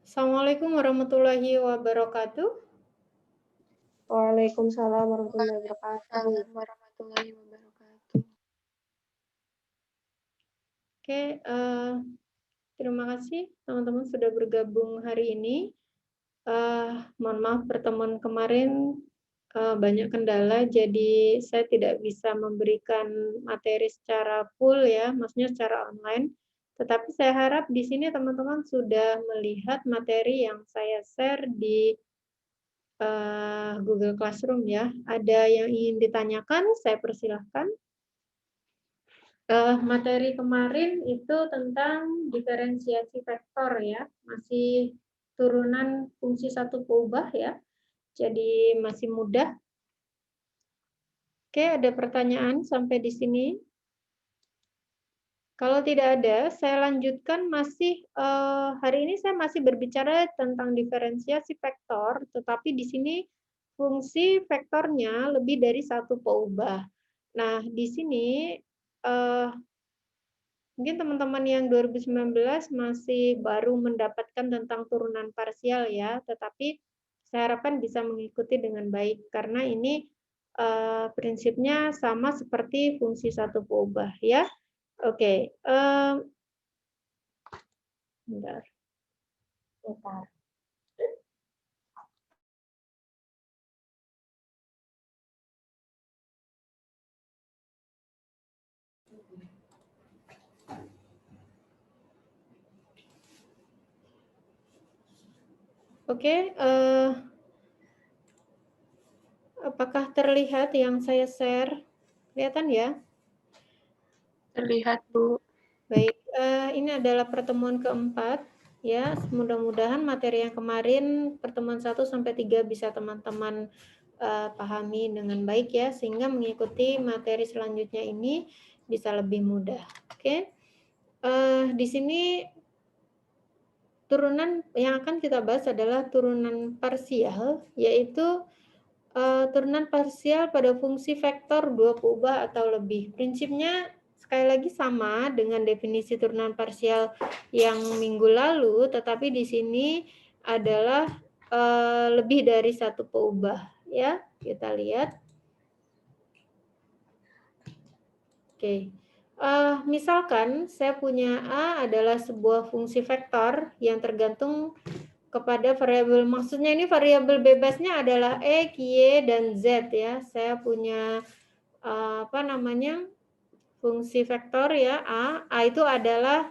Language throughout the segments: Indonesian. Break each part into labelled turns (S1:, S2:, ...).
S1: Assalamualaikum warahmatullahi wabarakatuh.
S2: Waalaikumsalam warahmatullahi wabarakatuh.
S3: Waalaikumsalam warahmatullahi wabarakatuh.
S1: Oke, terima kasih teman-teman sudah bergabung hari ini. Mohon maaf pertemuan kemarin banyak kendala, jadi saya tidak bisa memberikan materi secara full ya, maksudnya secara online. Tetapi saya harap di sini teman-teman sudah melihat materi yang saya share di Google Classroom ya. Ada yang ingin ditanyakan, saya persilahkan. Materi kemarin itu tentang diferensiasi vektor ya, masih turunan fungsi satu peubah ya, jadi masih mudah. Oke, ada pertanyaan sampai di sini? Kalau tidak ada, saya lanjutkan hari ini saya masih berbicara tentang diferensiasi vektor, tetapi di sini fungsi vektornya lebih dari satu peubah. Nah, di sini mungkin teman-teman yang 2019 masih baru mendapatkan tentang turunan parsial ya, tetapi saya harapkan bisa mengikuti dengan baik karena ini prinsipnya sama seperti fungsi satu peubah ya. Oke, bentar. Oke, apakah terlihat yang saya share? Kelihatan ya?
S3: Terlihat, Bu.
S1: Baik, ini adalah pertemuan keempat ya. Mudah-mudahan materi yang kemarin pertemuan 1 sampai 3 bisa teman-teman pahami dengan baik ya, sehingga mengikuti materi selanjutnya ini bisa lebih mudah. Oke. Di sini turunan yang akan kita bahas adalah turunan parsial, yaitu turunan parsial pada fungsi vektor dua peubah atau lebih. Prinsipnya sekali lagi sama dengan definisi turunan parsial yang minggu lalu, tetapi di sini adalah lebih dari satu peubah. Ya, kita lihat. Oke. Misalkan saya punya A adalah sebuah fungsi vektor yang tergantung kepada variabel, maksudnya ini variabel bebasnya adalah X, Y, dan Z ya. Saya punya fungsi vektor ya A itu adalah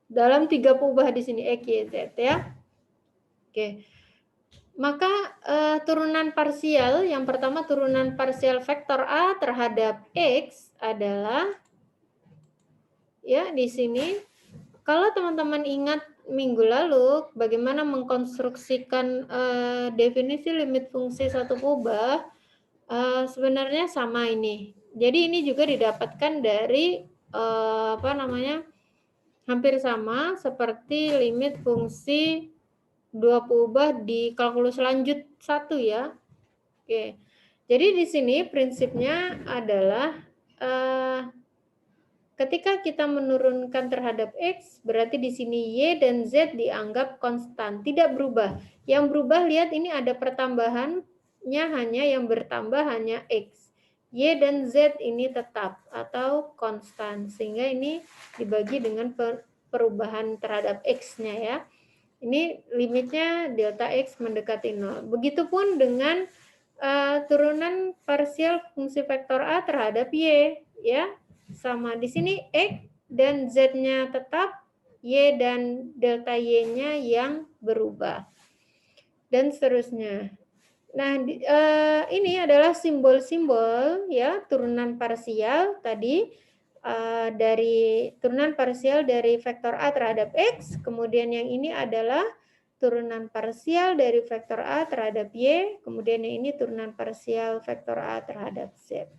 S1: dalam 3 peubah di sini X, Y, Z ya. Oke. Maka turunan parsial, yang pertama turunan parsial vektor A terhadap X adalah ya di sini. Kalau teman-teman ingat minggu lalu bagaimana mengkonstruksikan definisi limit fungsi satu peubah, sebenarnya sama ini. Jadi ini juga didapatkan dari hampir sama seperti limit fungsi dua peubah di kalkulus lanjut 1 ya. Oke. Jadi di sini prinsipnya adalah ketika kita menurunkan terhadap X, berarti di sini Y dan Z dianggap konstan, tidak berubah. Yang berubah, lihat ini ada pertambahannya, hanya yang bertambah hanya X. Y dan Z ini tetap atau konstan, sehingga ini dibagi dengan perubahan terhadap X-nya ya. Ini limitnya delta X mendekati 0. Begitupun dengan turunan parsial fungsi vektor A terhadap Y ya. Sama di sini X dan Z-nya tetap, Y dan delta Y-nya yang berubah. Dan seterusnya. Nah, ini adalah simbol-simbol ya turunan parsial tadi dari turunan parsial dari vektor A terhadap X, kemudian yang ini adalah turunan parsial dari vektor A terhadap Y, kemudian yang ini turunan parsial vektor A terhadap Z.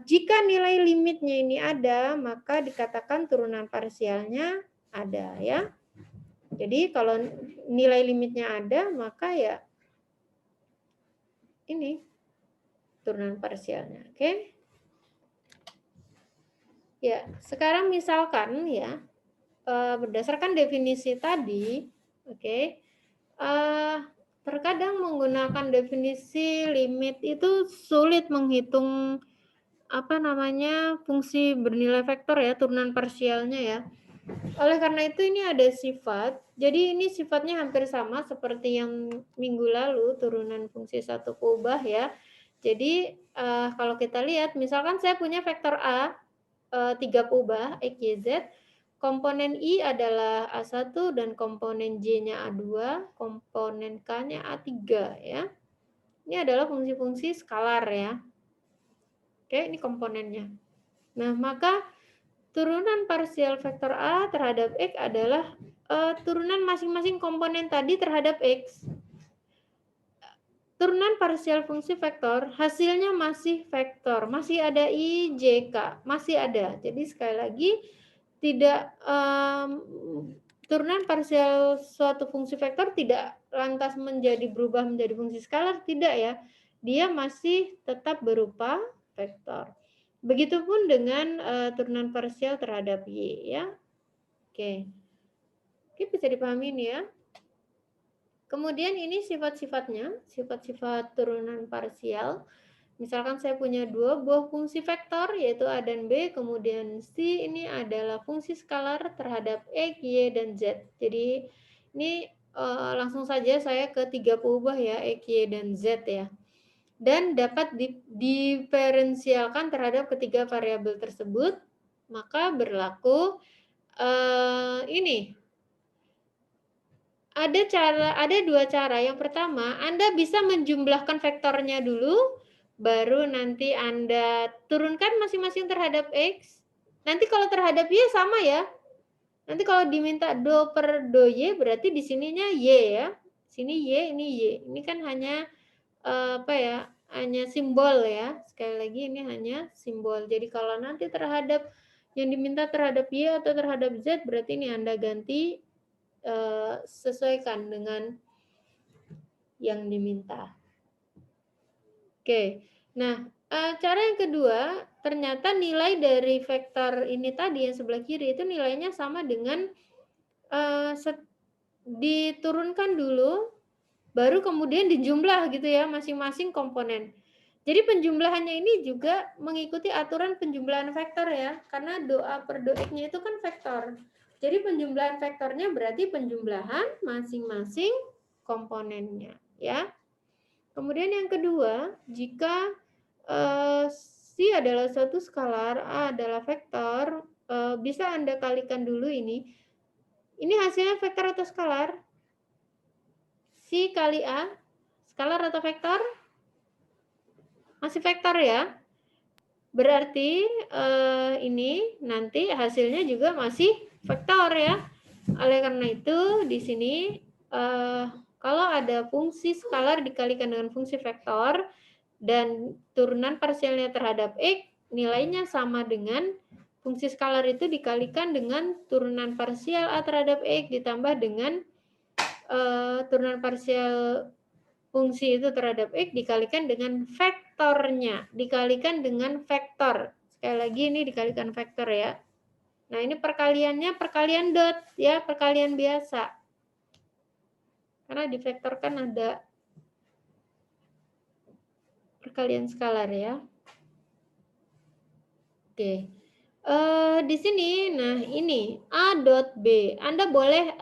S1: Jika nilai limitnya ini ada, maka dikatakan turunan parsialnya ada ya. Jadi kalau nilai limitnya ada, maka ya ini turunan parsialnya, oke? Ya, sekarang misalkan ya, berdasarkan definisi tadi, Oke. Terkadang menggunakan definisi limit itu sulit menghitung fungsi bernilai vektor ya, turunan parsialnya ya. Oleh karena itu ini ada sifat. Jadi ini sifatnya hampir sama seperti yang minggu lalu, turunan fungsi satu kubah ya. Jadi kalau kita lihat, misalkan saya punya vektor A 3 kubah X, Y, Z, komponen I adalah A1 dan komponen J-nya A2, komponen K-nya A3 ya. Ini adalah fungsi-fungsi skalar ya. Oke, ini komponennya. Nah, maka turunan parsial vektor A terhadap X adalah turunan masing-masing komponen tadi terhadap X. Turunan parsial fungsi vektor, hasilnya masih vektor, masih ada I, J, K, masih ada. Jadi sekali lagi, tidak turunan parsial suatu fungsi vektor tidak lantas berubah menjadi fungsi skalar, tidak ya. Dia masih tetap berupa vektor. Begitupun dengan turunan parsial terhadap Y ya. Oke. Oke, bisa dipahami ini ya. Kemudian ini sifat-sifatnya, sifat-sifat turunan parsial. Misalkan saya punya dua buah fungsi vektor, yaitu A dan B, kemudian C ini adalah fungsi skalar terhadap X, Y, dan Z. Jadi ini langsung saja saya ke 3 peubah ya, X, Y, dan Z ya. Dan dapat diferensialkan terhadap ketiga variabel tersebut, maka berlaku ini. Ada dua cara. Yang pertama, Anda bisa menjumlahkan vektornya dulu, baru nanti Anda turunkan masing-masing terhadap X. Nanti kalau terhadap Y sama ya. Nanti kalau diminta do per do Y, berarti di sininya Y ya. Sini Y, ini Y. Ini kan hanya hanya simbol ya. Sekali lagi ini hanya simbol. Jadi kalau nanti terhadap yang diminta terhadap Y atau terhadap Z, berarti ini Anda ganti sesuaikan dengan yang diminta. Oke, nah cara yang kedua, ternyata nilai dari vektor ini tadi yang sebelah kiri itu nilainya sama dengan diturunkan dulu, baru kemudian dijumlah gitu ya masing-masing komponen. Jadi penjumlahannya ini juga mengikuti aturan penjumlahan vektor ya, karena doa per do X-nya itu kan vektor. Jadi penjumlahan vektornya berarti penjumlahan masing-masing komponennya ya. Kemudian yang kedua, jika C adalah suatu skalar, A adalah vektor, bisa Anda kalikan dulu ini. Ini hasilnya vektor atau skalar? C kali A, skalar atau vektor? Masih vektor ya. Berarti ini nanti hasilnya juga masih vektor ya. Oleh karena itu di sini kalau ada fungsi skalar dikalikan dengan fungsi vektor dan turunan parsialnya terhadap X, nilainya sama dengan fungsi skalar itu dikalikan dengan turunan parsial A terhadap X ditambah dengan turunan parsial fungsi itu terhadap X dikalikan dengan vektornya, dikalikan dengan vektor. Sekali lagi ini dikalikan vektor ya. Nah ini perkaliannya perkalian dot ya, perkalian biasa. Karena di vektor kan ada perkalian skalar ya. Oke. Di sini, nah ini A dot B. Anda boleh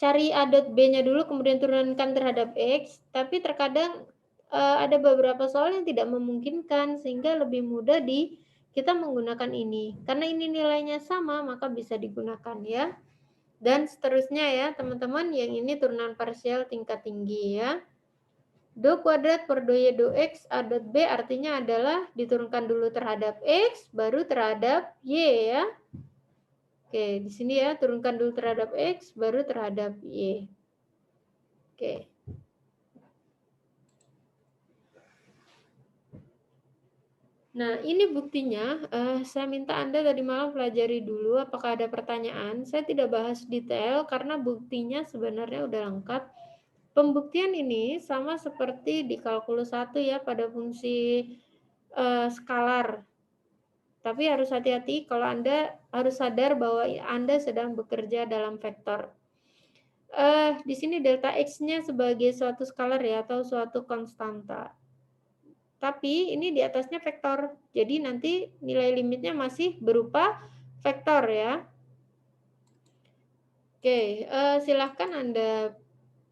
S1: cari A dot B-nya dulu, kemudian turunkan terhadap X, tapi terkadang ada beberapa soal yang tidak memungkinkan, sehingga lebih mudah kita menggunakan ini. Karena ini nilainya sama, maka bisa digunakan ya. Dan seterusnya ya, teman-teman, yang ini turunan parsial tingkat tinggi ya. Do kuadrat per do Y do X A dot B artinya adalah diturunkan dulu terhadap X, baru terhadap Y ya. Oke, di sini ya, turunkan dulu terhadap X, baru terhadap Y. Oke. Nah, ini buktinya. Saya minta Anda tadi malam pelajari dulu apakah ada pertanyaan. Saya tidak bahas detail karena buktinya sebenarnya udah lengkap. Pembuktian ini sama seperti di kalkulus 1 ya pada fungsi skalar. Tapi harus hati-hati kalau Anda harus sadar bahwa Anda sedang bekerja dalam vektor. di sini delta X-nya sebagai suatu skalar ya, atau suatu konstanta. Tapi ini di atasnya vektor. Jadi nanti nilai limitnya masih berupa vektor ya. Oke, silahkan Anda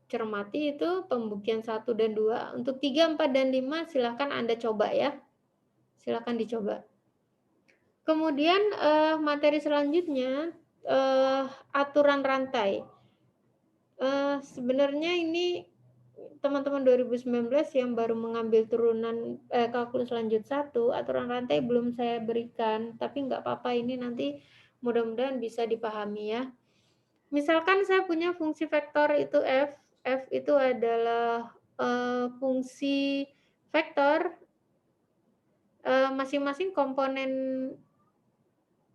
S1: cermati itu pembuktian 1 dan 2. Untuk 3, 4, dan 5 silahkan Anda coba ya. Silahkan dicoba. Kemudian materi selanjutnya aturan rantai. Sebenarnya ini teman-teman 2019 yang baru mengambil turunan kalkulus lanjut 1, aturan rantai belum saya berikan, tapi nggak apa-apa, ini nanti mudah-mudahan bisa dipahami ya. Misalkan saya punya fungsi vektor itu f itu adalah fungsi vektor, masing-masing komponen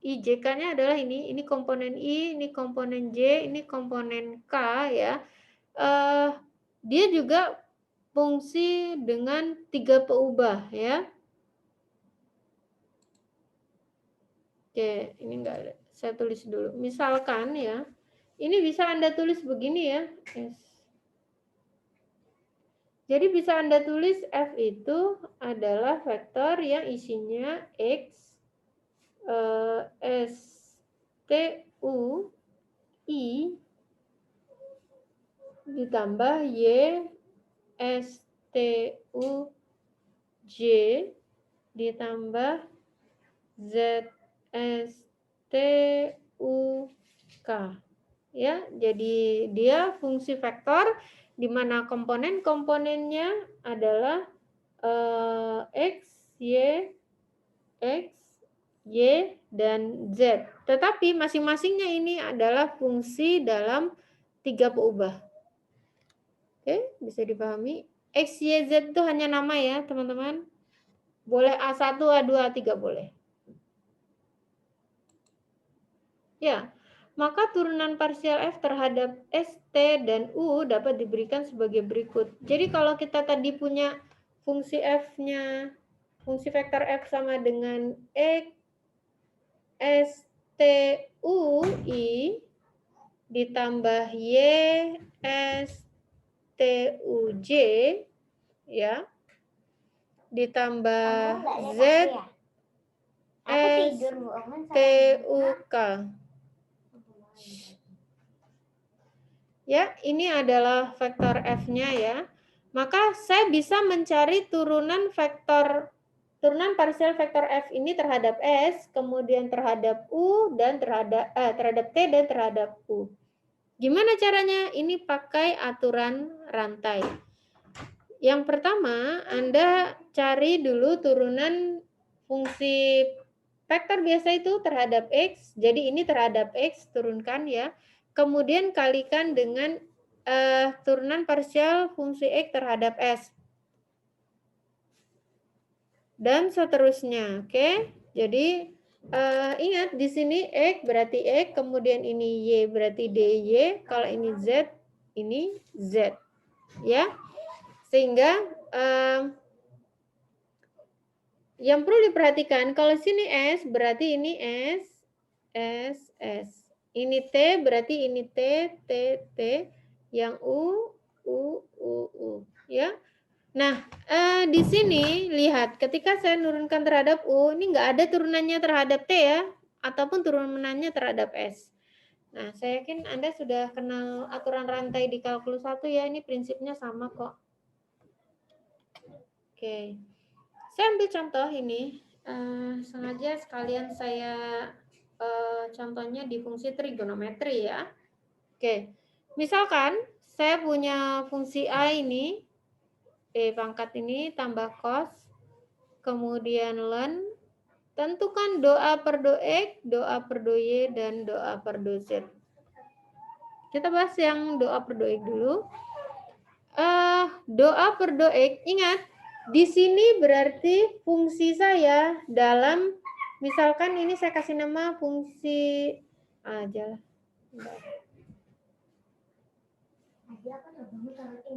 S1: IJK-nya adalah ini komponen I, ini komponen J, ini komponen K ya. Dia juga fungsi dengan 3 peubah ya. Oke, ini enggak ada. Saya tulis dulu. Misalkan ya, ini bisa Anda tulis begini ya. Jadi bisa Anda tulis F itu adalah vektor yang isinya X, S, T, U, I, ditambah Y, S, T, U, J, ditambah Z, S, T, U, K. Ya, jadi dia fungsi vektor di mana komponen-komponennya adalah X, Y, dan Z. Tetapi masing-masingnya ini adalah fungsi dalam 3 peubah. Oke, bisa dipahami. X, Y, Z itu hanya nama ya, teman-teman. Boleh A1, A2, A3 boleh. Ya, maka turunan parsial F terhadap S, T, dan U dapat diberikan sebagai berikut. Jadi kalau kita tadi punya fungsi F-nya, fungsi vektor F sama dengan X, S, T, U, I, ditambah Y, S, T, U, J, ya, ditambah Z, S, T, U, K. Ya, ini adalah vektor F-nya ya. Maka saya bisa mencari turunan parsial vektor F ini terhadap S, kemudian terhadap U, dan terhadap T dan terhadap U. Gimana caranya? Ini pakai aturan rantai. Yang pertama, Anda cari dulu turunan fungsi vektor biasa itu terhadap X. Jadi ini terhadap X, turunkan ya. Kemudian kalikan dengan turunan parsial fungsi X terhadap S. Dan seterusnya, oke? Jadi ingat di sini X berarti X, kemudian ini Y berarti DY, kalau ini Z, ini Z. Ya. Sehingga yang perlu diperhatikan, kalau sini S berarti ini S. Ini T berarti ini T. Yang U. Ya. Nah, di sini lihat, ketika saya nurunkan terhadap U, ini nggak ada turunannya terhadap T ya, ataupun turunannya terhadap S. Nah, saya yakin Anda sudah kenal aturan rantai di kalkulus 1 ya, ini prinsipnya sama kok. Oke, saya ambil contoh ini, sengaja sekalian saya contohnya di fungsi trigonometri ya. Oke, misalkan saya punya fungsi A ini, P pangkat ini tambah cos, kemudian ln, tentukan doa per do X, doa per do Y, dan doa per do Z. Kita bahas yang doa per do X dulu. Doa per do X, ingat, di sini berarti fungsi saya dalam, misalkan ini saya kasih nama fungsi aja lah.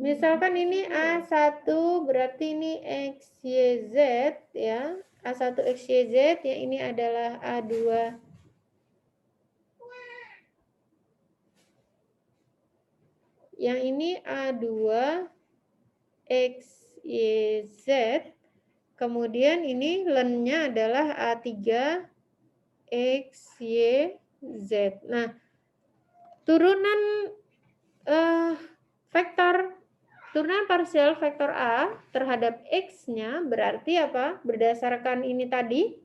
S1: Misalkan ini A1 berarti ini X, Y, Z ya. A1 X, Y, Z ya, ini adalah A2. Yang ini A2 X, Y, Z. Kemudian ini lennya adalah A3 X, Y, Z. Nah, turunan turunan parsial vektor A terhadap X-nya berarti apa? Berdasarkan ini tadi.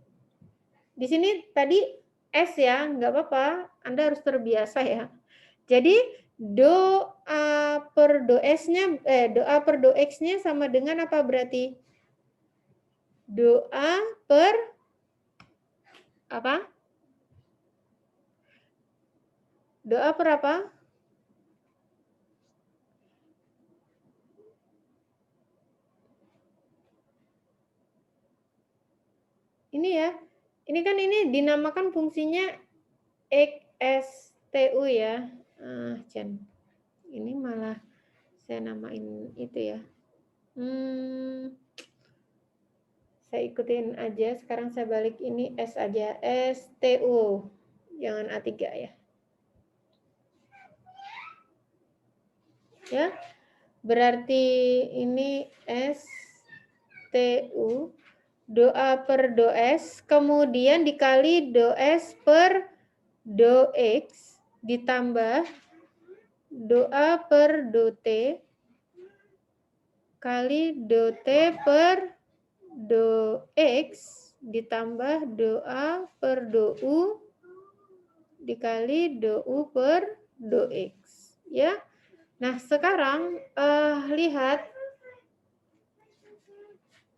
S1: Di sini tadi S ya, nggak apa-apa. Anda harus terbiasa ya. Jadi do A per do S-nya, do A per do X-nya sama dengan apa berarti? Do A per apa? Do A per apa? Ini ya. Ini kan ini dinamakan fungsinya XSTU ya. Jan. Ini malah saya namain itu ya. Saya ikutin aja. Sekarang saya balik ini S aja. STU. Jangan A3 ya. Ya. Berarti ini STU. Do A per do S. Kemudian dikali do S per do X. Ditambah do A per do T. Kali do T per do X ditambah do A per do U dikali do U per do X. Ya. Nah, sekarang lihat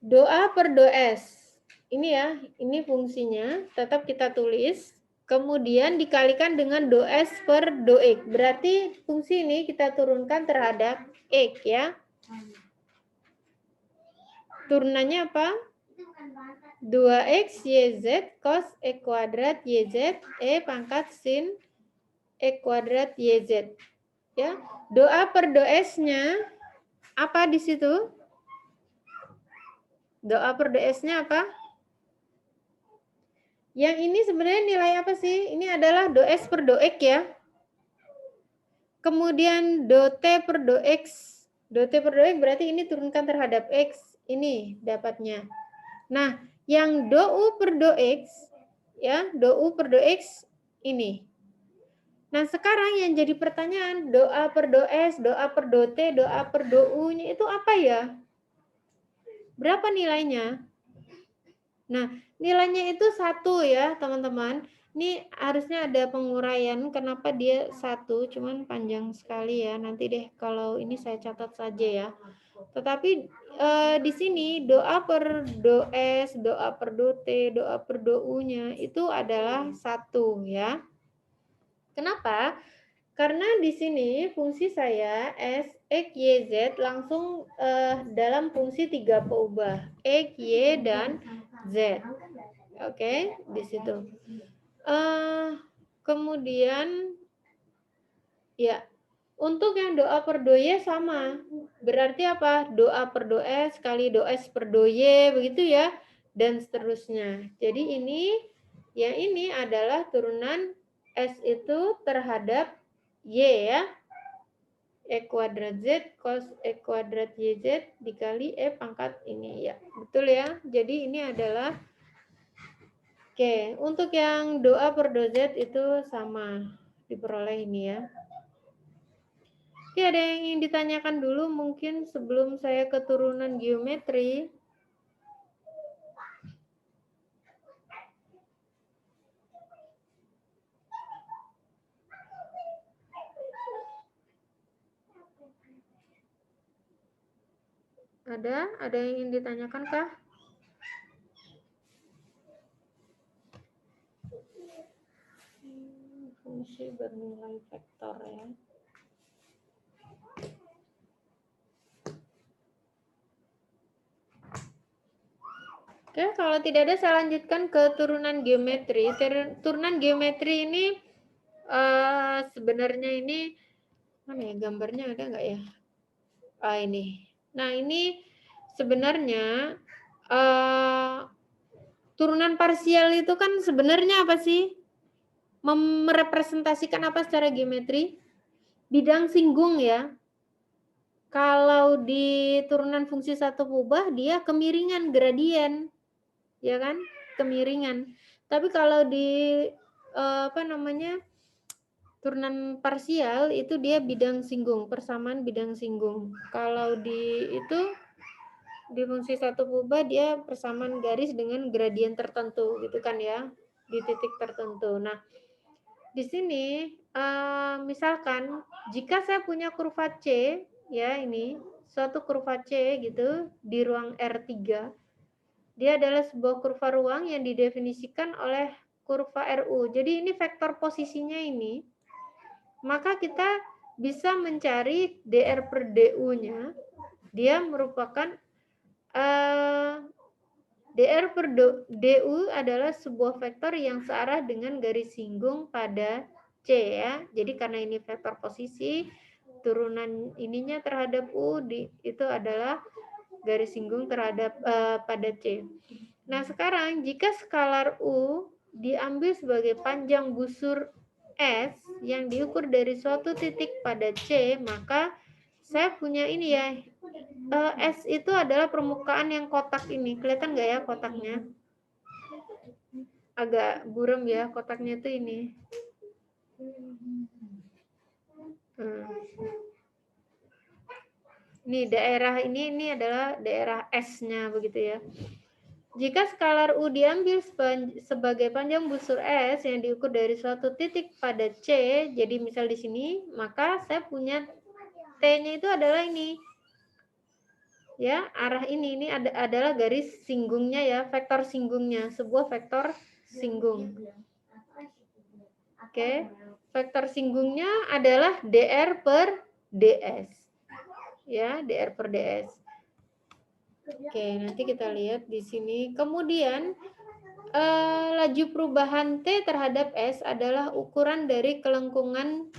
S1: do A per do S. Ini ya, ini fungsinya. Tetap kita tulis. Kemudian dikalikan dengan do S per do X. Berarti fungsi ini kita turunkan terhadap X ya. Turunannya apa? 2x YZ cos E kuadrat YZ E pangkat sin E kuadrat YZ. Ya. Do A per do S-nya apa di situ? Do A per do S-nya apa? Yang ini sebenarnya nilai apa sih? Ini adalah do S per do X ya. Kemudian do T per do X. Do T per do X berarti ini turunkan terhadap X. Ini dapatnya. Nah, yang do U per do X, ya, do U per do X ini. Nah, sekarang yang jadi pertanyaan, do A per do S, do A per do T, do A per do U-nya itu apa ya? Berapa nilainya? Nah, nilainya itu 1 ya, teman-teman. Ini harusnya ada penguraian kenapa dia 1, cuman panjang sekali ya. Nanti deh kalau ini saya catat saja ya. Tetapi di sini doa per do S, doa per do T, doa per do U-nya itu adalah 1 ya. Kenapa? Karena di sini fungsi saya S, X, Y, Z langsung dalam fungsi 3 peubah. X, Y, dan Z. Oke, di situ. Kemudian, ya, untuk yang doa per do Y sama. Berarti apa? Doa per do S kali do S per do Y, begitu ya. Dan seterusnya. Jadi ini, yang ini adalah turunan S itu terhadap Y ya. E kuadrat Z cos E kuadrat YZ dikali E pangkat ini ya. Betul ya. Jadi ini adalah, oke, untuk yang doa per do Z itu sama diperoleh ini ya. Oke, ada yang ingin ditanyakan dulu mungkin sebelum saya ke turunan geometri. Ada yang ingin ditanyakan kah? Fungsi bernilai vektor ya. Oke, kalau tidak ada saya lanjutkan ke turunan geometri. Turunan geometri ini sebenarnya ini mana ya, gambarnya ada nggak ya? Ini. Nah, ini sebenarnya turunan parsial itu kan sebenarnya apa sih? Merepresentasikan apa secara geometri? Bidang singgung ya. Kalau di turunan fungsi satu kubah dia kemiringan gradien, ya kan? Kemiringan. Tapi kalau di turunan parsial itu dia bidang singgung, persamaan bidang singgung. Kalau di fungsi satu kubah dia persamaan garis dengan gradien tertentu gitu kan ya, di titik tertentu. Nah, di sini misalkan jika saya punya kurva C ya, ini suatu kurva C gitu di ruang R3, dia adalah sebuah kurva ruang yang didefinisikan oleh kurva RU. Jadi ini vektor posisinya ini, maka kita bisa mencari DR per DU-nya. Dia merupakan DR per DU adalah sebuah vektor yang searah dengan garis singgung pada C ya. Jadi karena ini vektor posisi, turunan ininya terhadap U itu adalah garis singgung terhadap pada C. Nah, sekarang jika skalar U diambil sebagai panjang busur S yang diukur dari suatu titik pada C, maka saya punya ini ya, S itu adalah permukaan yang kotak ini. Kelihatan nggak ya kotaknya? Agak buram ya kotaknya itu ini. Ini daerah ini adalah daerah S-nya begitu ya. Jika skalar U diambil sebagai panjang busur S yang diukur dari suatu titik pada C, jadi misal di sini, maka saya punya T-nya itu adalah ini. Ya, arah ini adalah garis singgungnya ya, vektor singgungnya, sebuah vektor singgung. Oke, vektor singgungnya adalah DR per DS. Ya, DR per DS. Oke, nanti kita lihat di sini. Kemudian laju perubahan T terhadap S adalah ukuran dari kelengkungan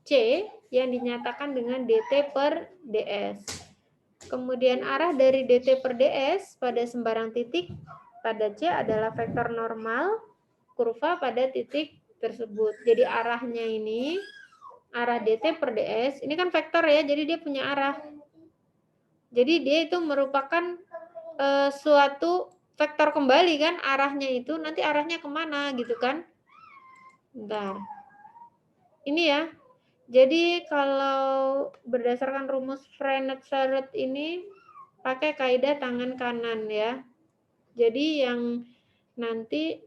S1: C yang dinyatakan dengan DT per DS. Kemudian arah dari DT per DS pada sembarang titik pada C adalah vektor normal kurva pada titik tersebut. Jadi arahnya ini, arah DT per DS, ini kan vektor ya, jadi dia punya arah. Jadi dia itu merupakan suatu vektor kembali kan, arahnya itu nanti arahnya kemana gitu kan. Bentar. Ini ya. Jadi kalau berdasarkan rumus Frenet-Charlotte ini pakai kaidah tangan kanan ya. Jadi yang nanti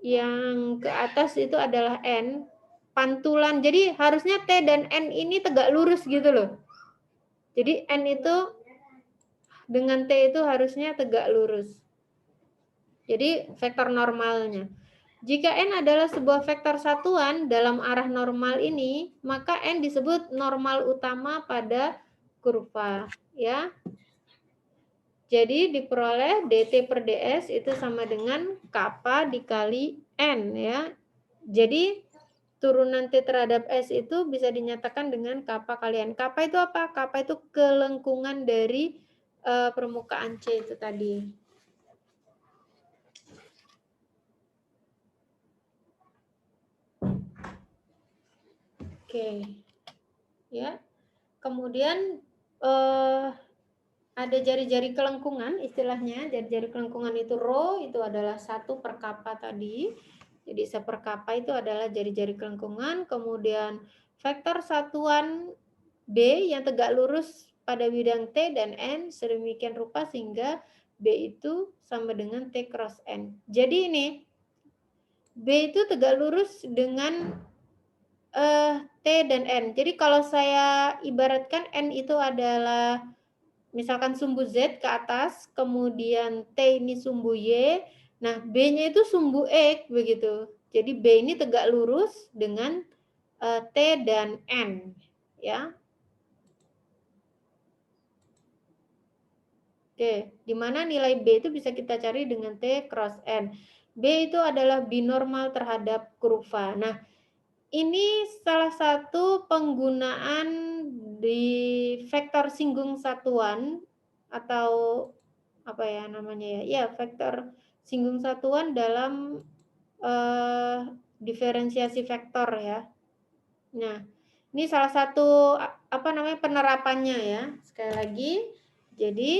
S1: yang ke atas itu adalah N, pantulan. Jadi harusnya T dan N ini tegak lurus gitu loh. Jadi N itu dengan T itu harusnya tegak lurus. Jadi vektor normalnya. Jika N adalah sebuah vektor satuan dalam arah normal ini, maka N disebut normal utama pada kurva, ya. Jadi diperoleh DT per DS itu sama dengan kappa dikali N, ya. Jadi turunan T terhadap S itu bisa dinyatakan dengan kappa kali N. Kappa itu apa? Kappa itu kelengkungan dari permukaan C itu tadi. Oke, ya. Kemudian ada jari-jari kelengkungan, istilahnya jari-jari kelengkungan itu rho itu adalah 1 per kappa tadi. Jadi 1 per kappa itu adalah jari-jari kelengkungan. Kemudian vektor satuan B yang tegak lurus pada bidang T dan N sedemikian rupa sehingga B itu sama dengan T cross N. Jadi ini B itu tegak lurus dengan T dan N. Jadi kalau saya ibaratkan N itu adalah misalkan sumbu Z ke atas, kemudian T ini sumbu Y, nah B-nya itu sumbu X begitu. Jadi B ini tegak lurus dengan T dan N, ya. Oke, di mana nilai B itu bisa kita cari dengan T cross N. B itu adalah binormal terhadap kurva. Nah, ini salah satu penggunaan di vektor singgung satuan atau apa ya namanya ya? Ya, vektor singgung satuan dalam diferensiasi vektor ya. Nah, Ini salah satu penerapannya ya. Sekali lagi, jadi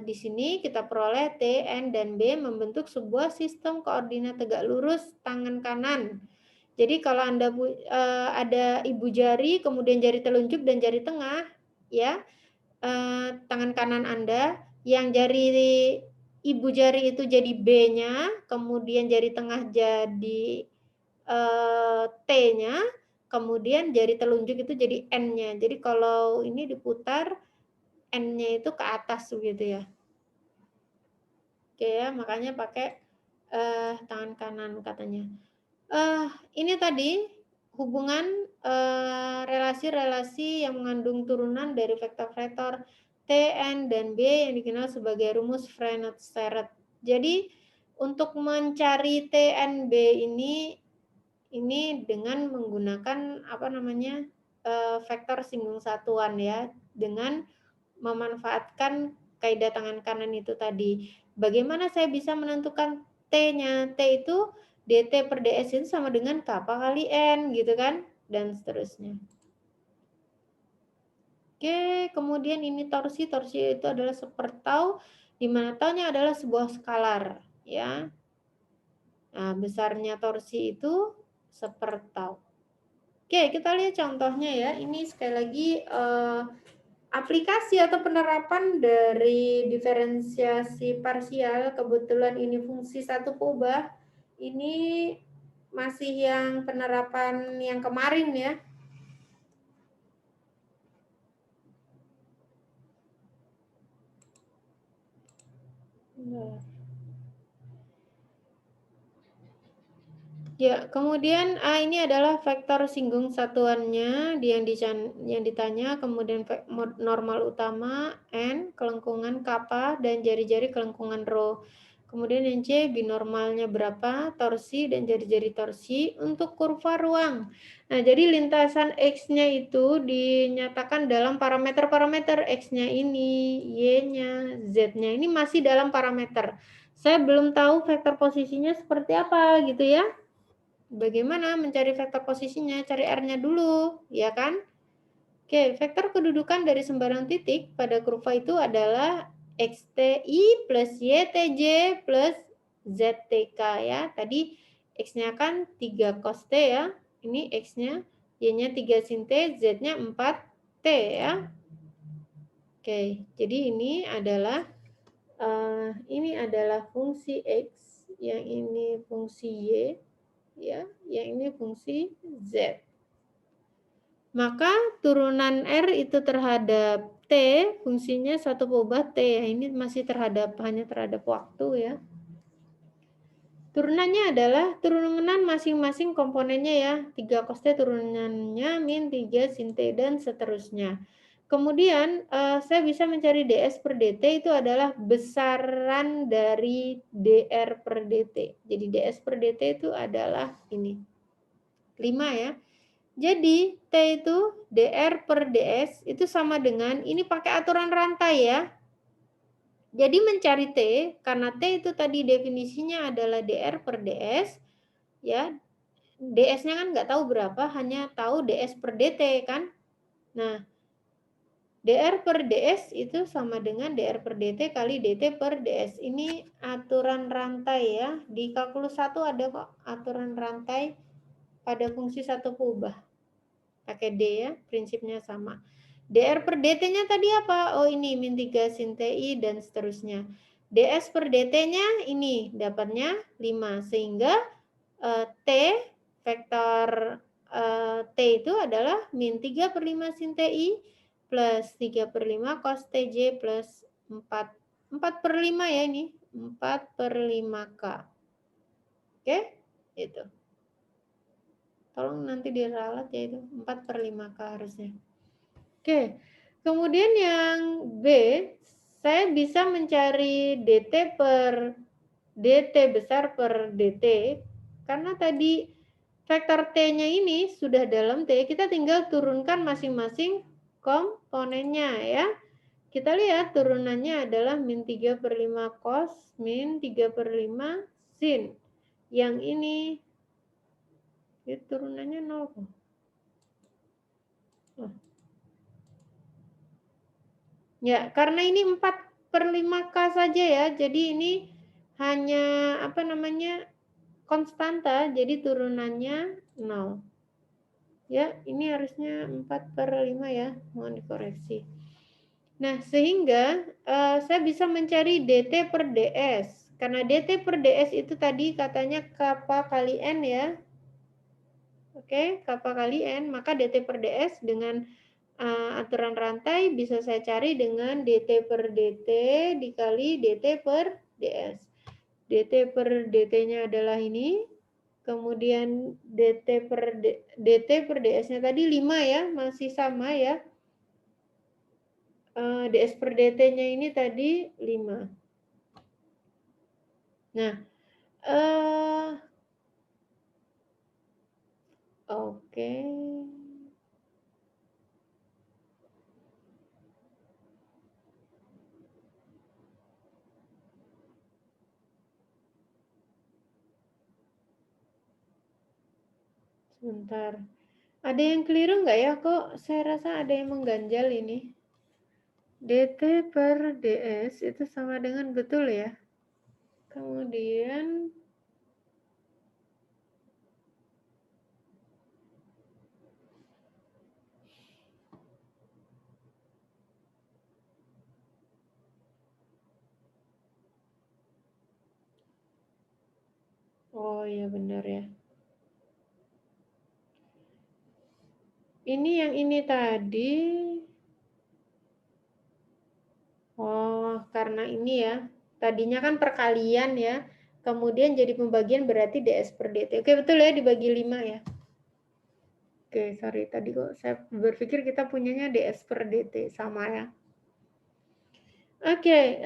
S1: di sini kita peroleh T, N, dan B membentuk sebuah sistem koordinat tegak lurus tangan kanan. Jadi kalau Anda ada ibu jari, kemudian jari telunjuk dan jari tengah, ya, tangan kanan Anda, yang jari ibu jari itu jadi B-nya, kemudian jari tengah jadi T-nya, kemudian jari telunjuk itu jadi N-nya. Jadi kalau ini diputar, N-nya itu ke atas begitu ya. Oke ya, makanya pakai tangan kanan katanya. Ini tadi hubungan relasi-relasi yang mengandung turunan dari vektor-vektor T, N, dan B yang dikenal sebagai rumus Frenet-Sterret. Jadi untuk mencari T, N, B ini dengan menggunakan vektor singgung satuan ya, dengan memanfaatkan kaidah tangan kanan itu tadi. Bagaimana saya bisa menentukan T-nya? T itu dt per ds itu sama dengan kappa kali n gitu kan, dan seterusnya. Oke, kemudian ini torsi. Torsi itu adalah sepertau, di mana taunya adalah sebuah skalar ya. Nah, besarnya torsi itu sepertau. Oke, kita lihat contohnya ya. Ini sekali lagi aplikasi atau penerapan dari diferensiasi parsial. Kebetulan ini fungsi satu peubah. Ini masih yang penerapan yang kemarin ya. Ya, kemudian ini adalah vektor singgung satuannya yang ditanya, kemudian normal utama N, kelengkungan kappa, dan jari-jari kelengkungan rho. Kemudian yang C, binormalnya berapa, torsi, dan jari-jari torsi untuk kurva ruang. Nah, jadi lintasan X-nya itu dinyatakan dalam parameter-parameter X-nya ini, Y-nya, Z-nya. Ini masih dalam parameter. Saya belum tahu vektor posisinya seperti apa gitu ya. Bagaimana mencari vektor posisinya? Cari R-nya dulu, ya kan? Oke, vektor kedudukan dari sembarang titik pada kurva itu adalah XTI plus YTJ plus ZTK ya. Tadi X-nya kan 3 cos T ya. Ini X-nya, Y-nya 3 sin T, Z-nya 4T ya. Oke, jadi ini adalah fungsi X, yang ini fungsi Y, ya, yang ini fungsi Z. Maka turunan R itu terhadap T, fungsinya satu peubah T ya, ini masih hanya terhadap waktu ya. Turunannya adalah turunan masing-masing komponennya ya, 3 cos T turunannya min 3 sin T dan seterusnya. Kemudian saya bisa mencari ds per dt itu adalah besaran dari dr per dt. Jadi ds per dt itu adalah ini, 5 ya. Jadi T itu dr per ds itu sama dengan, ini pakai aturan rantai ya. Jadi mencari T, karena T itu tadi definisinya adalah dr per ds, ya. ds-nya kan nggak tahu berapa, hanya tahu ds per dt kan. Nah, dr per ds itu sama dengan dr per dt kali dt per ds. Ini aturan rantai ya. Di kalkulus 1 ada kok aturan rantai pada fungsi satu peubah. Pakai D ya, prinsipnya sama. dr per dt-nya tadi apa? Oh ini, min 3 sin TI dan seterusnya. ds per dt-nya ini, dapatnya 5. Sehingga T, vektor T itu adalah min 3 per 5 sin TI plus 3 per 5 cos TJ plus 4 per 5 ya ini, 4 per 5K. Oke, itu. Tolong nanti diralat ya itu, 4 per 5K harusnya. Oke, kemudian yang B, saya bisa mencari DT besar per DT, karena tadi vektor T-nya ini sudah dalam T, kita tinggal turunkan masing-masing komponennya ya. Kita lihat turunannya adalah min 3 per 5 cos, min 3 per 5 sin. Yang ini turunannya 0. Ya, karena ini 4/5K saja ya, jadi ini hanya apa namanya konstanta, jadi turunannya 0. Ya, ini harusnya 4/5 ya, mohon dikoreksi. Nah, sehingga saya bisa mencari DT per DS. Karena DT per DS itu tadi katanya kappa kali N ya. Oke, kappa kali N, maka DT per DS dengan aturan rantai bisa saya cari dengan DT per DT dikali DT per DS. DT per DT-nya adalah ini, kemudian DT per DS-nya tadi 5 ya, masih sama ya. DS per DT-nya ini tadi 5. Nah, oke. Sebentar. Ada yang keliru nggak ya? Kok saya rasa ada yang mengganjal ini. DT per DS itu sama dengan betul ya. Kemudian oh iya benar ya. Ini yang ini tadi. Oh, karena ini ya. Tadinya kan perkalian ya. Kemudian jadi pembagian berarti DS per DT. Oke, betul ya dibagi 5 ya. Oke, sorry tadi kok saya berpikir kita punyanya DS per DT sama ya. Oke,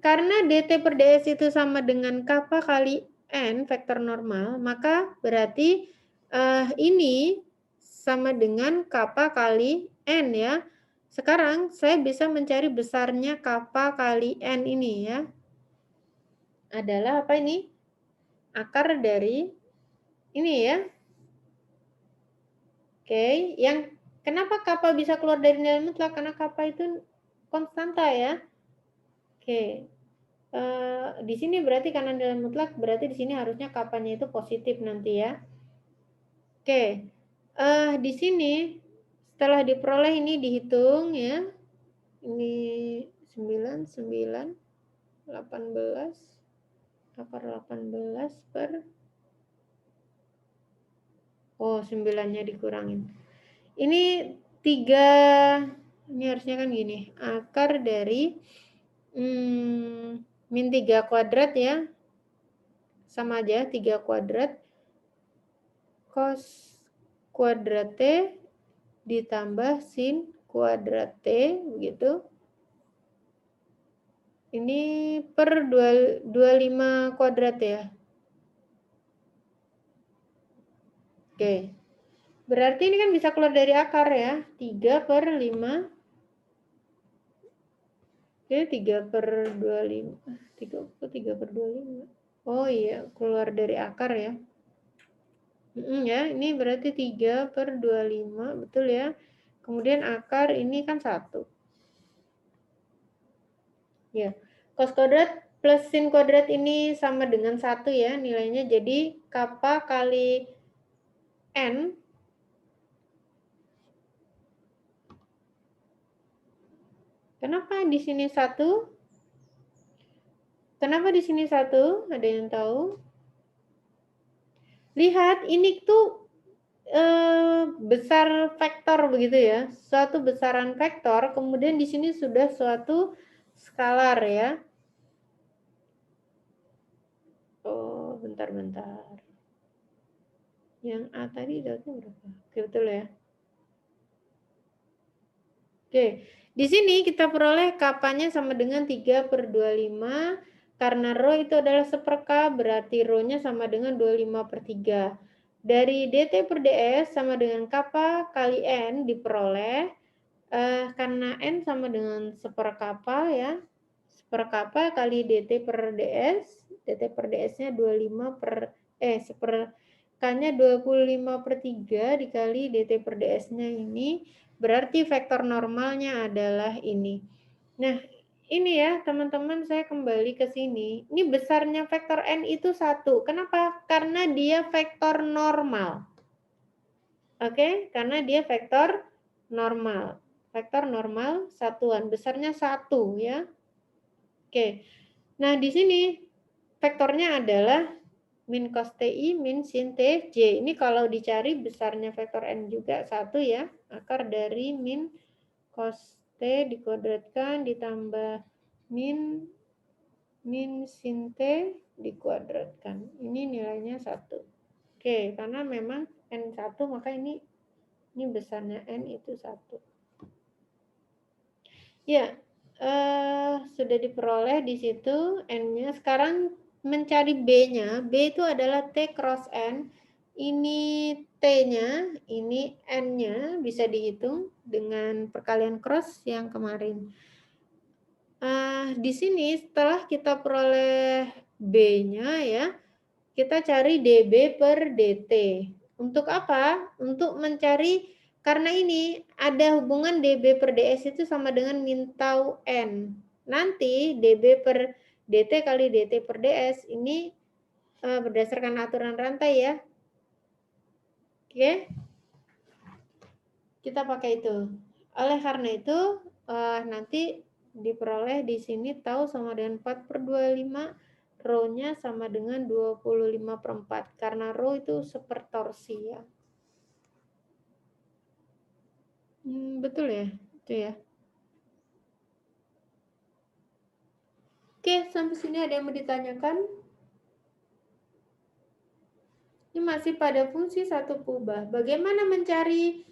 S1: karena DT per DS itu sama dengan kappa kali N vektor normal, maka berarti ini sama dengan kappa kali N ya. Sekarang saya bisa mencari besarnya kappa kali N ini ya. Adalah apa ini? Akar dari ini ya. Oke, yang kenapa kappa bisa keluar dari nilai mutlak? Karena kappa itu konstanta ya. Oke, di sini berarti karena nilai mutlak, berarti di sini harusnya kappanya itu positif nanti ya. Oke, di sini setelah diperoleh ini dihitung ya. Ini 9, 9, 18, akar 18 per, oh 9-nya dikurangin. Ini 3, ini harusnya kan gini, akar dari min 3 kuadrat ya, sama aja 3 kuadrat cos kuadrat T ditambah sin kuadrat T begitu. Ini per 25 kuadrat ya. Oke. Berarti ini kan bisa keluar dari akar ya. 3 per 5. Oke, 3 per 25. 3 per 25. Oh iya, keluar dari akar ya. Ya, ini berarti 3 per 25, betul ya. Kemudian akar ini kan 1. Ya, cos kuadrat plus sin kuadrat ini sama dengan 1 ya nilainya. Jadi kappa kali N. Kenapa di sini 1? Kenapa di sini 1? Ada yang tahu? Lihat, ini tuh besar vektor begitu ya. Suatu besaran vektor, kemudian di sini sudah suatu skalar ya. Oh, bentar-bentar. Yang A tadi dapatnya berapa? Oke, betul ya. Oke, di sini kita peroleh kappanya sama dengan 3 per 25. Karena rho itu adalah 1/k, berarti rho-nya sama dengan 25 per 3. Dari DT per DS sama dengan kappa kali N diperoleh, karena N sama dengan 1/kappa ya. 1/kappa kali DT per DS. DT per DS-nya 25 per 1/k K-nya 25/3 dikali dt per ds-nya ini, berarti vektor normalnya adalah ini. Nah, ini ya teman-teman, saya kembali ke sini. Ini besarnya vektor n itu 1. Kenapa? Karena dia vektor normal. Oke, karena dia vektor normal. Vektor normal satuan, besarnya 1 ya. Oke. Nah, di sini vektornya adalah min cos TI min sin TJ. Ini kalau dicari besarnya vektor N juga 1 ya. Akar dari min cos T dikuadratkan ditambah min sin T dikuadratkan. Ini nilainya 1. Oke, karena memang N 1 maka ini besarnya N itu 1. Ya, sudah diperoleh di situ N-nya. Sekarang mencari B-nya. B itu adalah T cross N. Ini T-nya, ini N-nya bisa dihitung dengan perkalian cross yang kemarin. Di sini setelah kita peroleh B-nya ya, kita cari dB per dt. Untuk apa? Untuk mencari, karena ini ada hubungan dB per ds itu sama dengan min tau n. Nanti dB per dt kali dt per ds ini berdasarkan aturan rantai ya. Oke. Kita pakai itu. Oleh karena itu nanti diperoleh di sini tau sama dengan 4/25, rho-nya sama dengan 25/4 karena rho itu sepertorsi ya. Betul ya? Itu ya. Oke, sampai sini ada yang mau ditanyakan? Ini masih pada fungsi satu kubah. Bagaimana mencari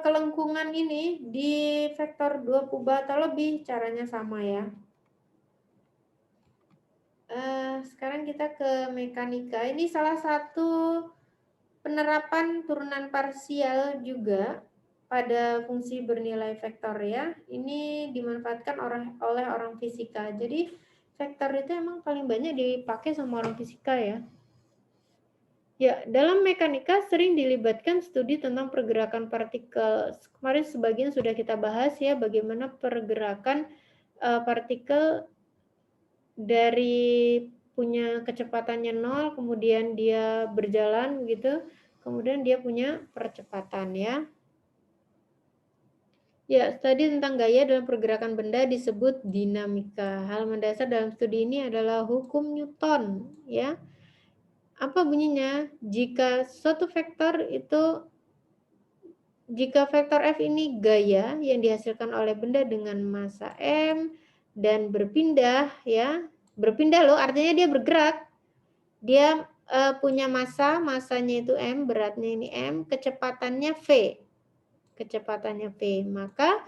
S1: kelengkungan ini di vektor 2 kubah atau lebih? Caranya sama ya. Sekarang kita ke mekanika. Ini salah satu penerapan turunan parsial juga pada fungsi bernilai vektor ya. Ini dimanfaatkan oleh orang fisika. Jadi vektor itu emang paling banyak dipakai sama orang fisika ya. Ya, dalam mekanika sering dilibatkan studi tentang pergerakan partikel. Kemarin sebagian sudah kita bahas ya, bagaimana pergerakan partikel dari punya kecepatannya 0, kemudian dia berjalan begitu, kemudian dia punya percepatan ya. Ya, studi tentang gaya dalam pergerakan benda disebut dinamika. Hal mendasar dalam studi ini adalah hukum Newton ya. Apa bunyinya? Jika vektor F ini gaya yang dihasilkan oleh benda dengan massa M dan berpindah ya. Berpindah loh, artinya dia bergerak. Dia punya masanya itu M, beratnya ini M, kecepatannya V. Maka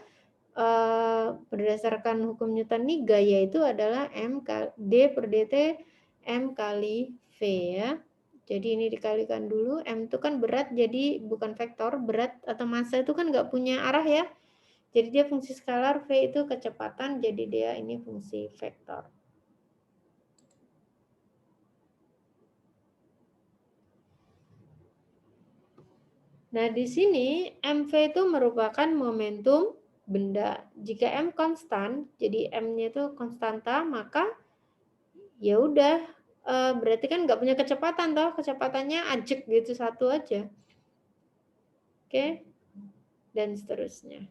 S1: berdasarkan hukum Newton ini gaya itu adalah D per dt M kali V ya. Jadi ini dikalikan dulu, M itu kan berat, jadi bukan vektor, berat atau massa itu kan nggak punya arah ya. Jadi dia fungsi skalar, V itu kecepatan, jadi dia ini fungsi vektor. Nah, di sini MV itu merupakan momentum benda. Jika M konstan, jadi M-nya itu konstanta, maka ya udah berarti kan nggak punya kecepatan toh, kecepatannya ajek gitu satu aja. Oke. Dan seterusnya.